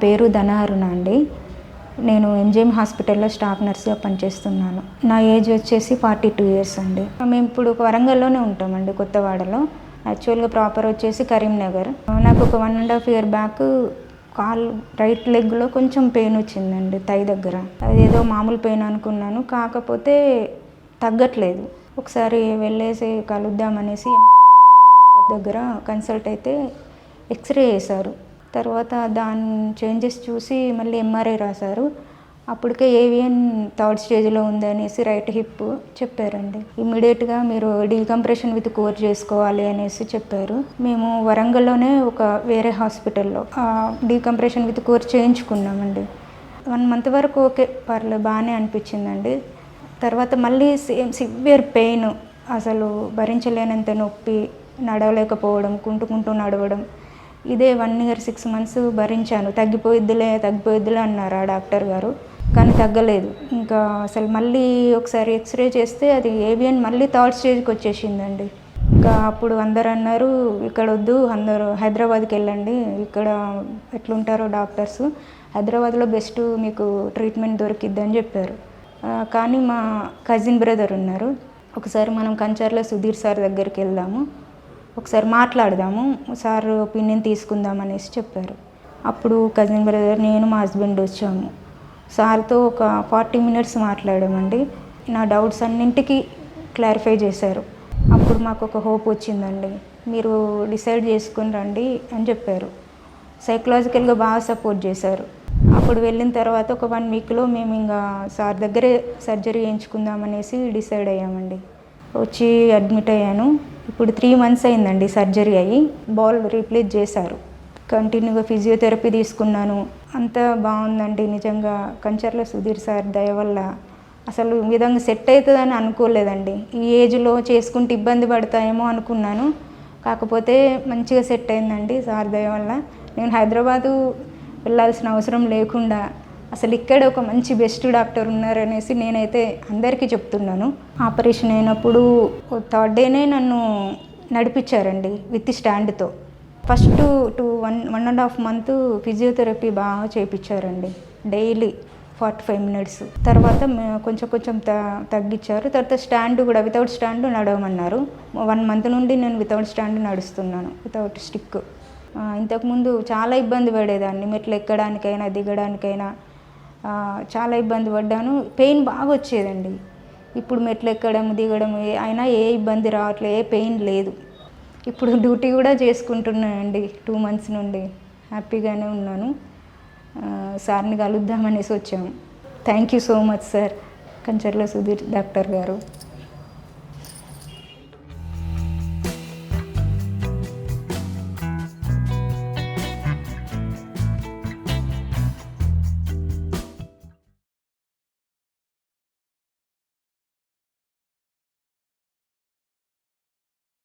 పేరు ధనహరుణ అండి. నేను ఎంజిఎం హాస్పిటల్లో స్టాఫ్ నర్స్గా పనిచేస్తున్నాను. నా ఏజ్ వచ్చేసి 42 ఇయర్స్ అండి. మేము ఇప్పుడు వరంగల్లోనే ఉంటామండి, కొత్తవాడలో. యాక్చువల్గా ప్రాపర్ వచ్చేసి కరీంనగర్. నాకు ఒక 1.5 year బ్యాక్ రైట్ లెగ్లో కొంచెం పెయిన్ వచ్చిందండి, థై దగ్గర. అదేదో మామూలు పెయిన్ అనుకున్నాను, కాకపోతే తగ్గట్లేదు. ఒకసారి వెళ్ళేసి కలుద్దామనేసి దగ్గర కన్సల్ట్ అయితే ఎక్స్రే చేశారు. తర్వాత దాని చేంజెస్ చూసి మళ్ళీ ఎంఆర్ఐ రాశారు. అప్పటికే ఏవియన్ 3rd స్టేజ్లో ఉందనేసి రైట్ హిప్ చెప్పారండి. ఇమ్మీడియట్గా మీరు డీకంప్రెషన్ విత్ కోర్ చేసుకోవాలి అనేసి చెప్పారు. మేము వరంగల్లోనే ఒక వేరే హాస్పిటల్లో డీకంప్రెషన్ విత్ కోర్ చేయించుకున్నామండి. 1 month వరకు ఓకే, పర్లేదు, బాగానే అనిపించిందండి. తర్వాత మళ్ళీ సేమ్ సివియర్ పెయిన్, అసలు భరించలేనంత నొప్పి, నడవలేకపోవడం, కుంటుకుంటూ నడవడం. ఇదే 1 year 6 months భరించాను. తగ్గిపోయిద్దిలే అన్నారు ఆ డాక్టర్ గారు, కానీ తగ్గలేదు. ఇంకా అసలు మళ్ళీ ఒకసారి ఎక్స్రే చేస్తే అది ఏవియన్ మళ్ళీ 3rd స్టేజ్కి వచ్చేసిందండి. ఇంకా అప్పుడు అందరు అన్నారు, ఇక్కడ వద్దు, అందరూ హైదరాబాద్కి వెళ్ళండి, ఇక్కడ ఎట్లుంటారో డాక్టర్స్, హైదరాబాద్లో బెస్ట్ మీకు ట్రీట్మెంట్ దొరికిద్దని చెప్పారు. కానీ మా కజిన్ బ్రదర్ ఉన్నారు, ఒకసారి మనం కంచర్ల సుధీర్ సార్ దగ్గరికి వెళ్దాము, ఒకసారి మాట్లాడదాము, సార్ ఒపీనియన్ తీసుకుందాం అనేసి చెప్పారు. అప్పుడు కజిన్ బ్రదర్, నేను, మా హస్బెండ్ వచ్చాము. సార్తో ఒక 40 minutes మాట్లాడామండి. నా డౌట్స్ అన్నింటికి క్లారిఫై చేశారు. అప్పుడు మాకు ఒక హోప్ వచ్చిందండి. మీరు డిసైడ్ చేసుకుని రండి అని చెప్పారు. సైకలాజికల్గా బాగా సపోర్ట్ చేశారు. అప్పుడు వెళ్ళిన తర్వాత ఒక 1 weekలో మేము ఇంకా సార్ దగ్గరే సర్జరీ చేయించుకుందామనేసి డిసైడ్ అయ్యామండి. వచ్చి అడ్మిట్ అయ్యాను. ఇప్పుడు 3 months అయిందండి సర్జరీ అయ్యి. బాల్ రీప్లేస్ చేశారు. కంటిన్యూగా ఫిజియోథెరపీ తీసుకున్నాను. అంతా బాగుందండి. నిజంగా కంచర్ల సుధీర్ సార్ దయ వల్ల అసలు ఈ విధంగా సెట్ అవుతుందని అనుకోలేదండి. ఈ ఏజ్లో చేసుకుంటే ఇబ్బంది పడతాయేమో అనుకున్నాను, కాకపోతే మంచిగా సెట్ అయిందండి సార్ దయ వల్ల. నేను హైదరాబాదు వెళ్ళాల్సిన అవసరం లేకుండా అసలు ఇక్కడ ఒక మంచి బెస్ట్ డాక్టర్ ఉన్నారనేసి నేనైతే అందరికీ చెప్తున్నాను. ఆపరేషన్ అయినప్పుడు 3rd dayనే నన్ను నడిపించారండి విత్ స్టాండ్తో. ఫస్ట్ 1.5 month ఫిజియోథెరపీ బాగా చేయించారండి, డైలీ 45 minutes. తర్వాత కొంచెం తగ్గించారు. తర్వాత స్టాండ్ కూడా వితౌట్ స్టాండ్ నడవమన్నారు. 1 month నుండి నేను వితౌట్ స్టాండ్ నడుస్తున్నాను, వితౌట్ స్టిక్. ఇంతకుముందు చాలా ఇబ్బంది పడేదాన్ని, మెట్లు ఎక్కడానికైనా దిగడానికైనా చాలా ఇబ్బంది పడ్డాను. పెయిన్ బాగా వచ్చేదండి. ఇప్పుడు మెట్లు ఎక్కడం దిగడం అయినా ఏ ఇబ్బంది రావట్లేదు, ఏ పెయిన్ లేదు. ఇప్పుడు డ్యూటీ కూడా చేసుకుంటున్నానండి 2 months నుండి. హ్యాపీగానే ఉన్నాను. సార్ని కలుద్దామనేసి వచ్చాము. Thank you so much sir, Kancharla Sudheer doctor గారు.